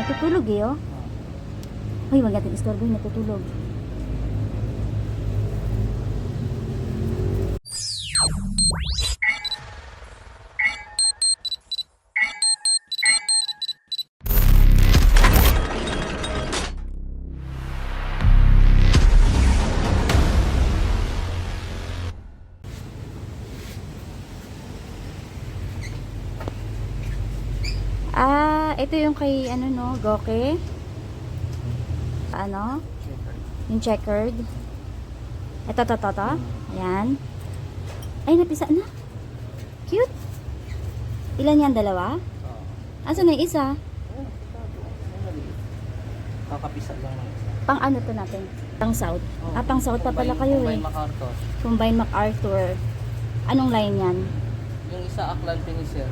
Natutulog eh, oh. Uy, wag natin istorbo yung natutulog. Ito yung kay ano no, Goke. Ano? Yung checkered. Ito. Ayan. Ay, napisa na. Cute. Ilan yan? Dalawa? Asan na yung isa? Kakapisa lang ng isa. Pang ano to natin? Pang South. Pang South pa pala kayo eh. Combine MacArthur. Combine MacArthur. Anong line yan? Yung isa Aklan Finisher.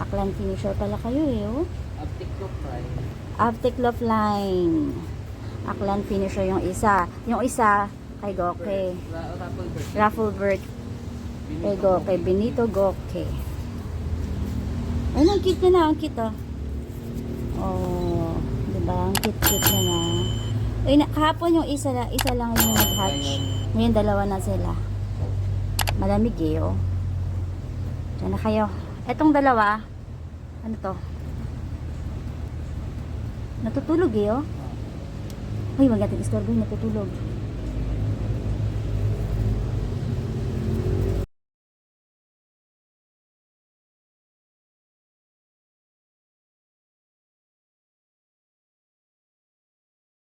Aklan finisher pala kayo eh, oh. Optic Loop Prime. Optic Love Line. Aklan finisher yung isa. Yung isa kay Goke. Rafflebird. Kay Goke. Benito Goke. Ay, ang cute niya na. Ang cute, oh. Oh, diba? Ang cute niya na. Ay, kahapon yung isa lang yung nag-hatch. Ngayon, dalawa na sila. Malamig eh, oh. Diyan na kayo. Etong dalawa, ano to? Natutulog eh, oh. Uy, wag natin istorbo yung natutulog.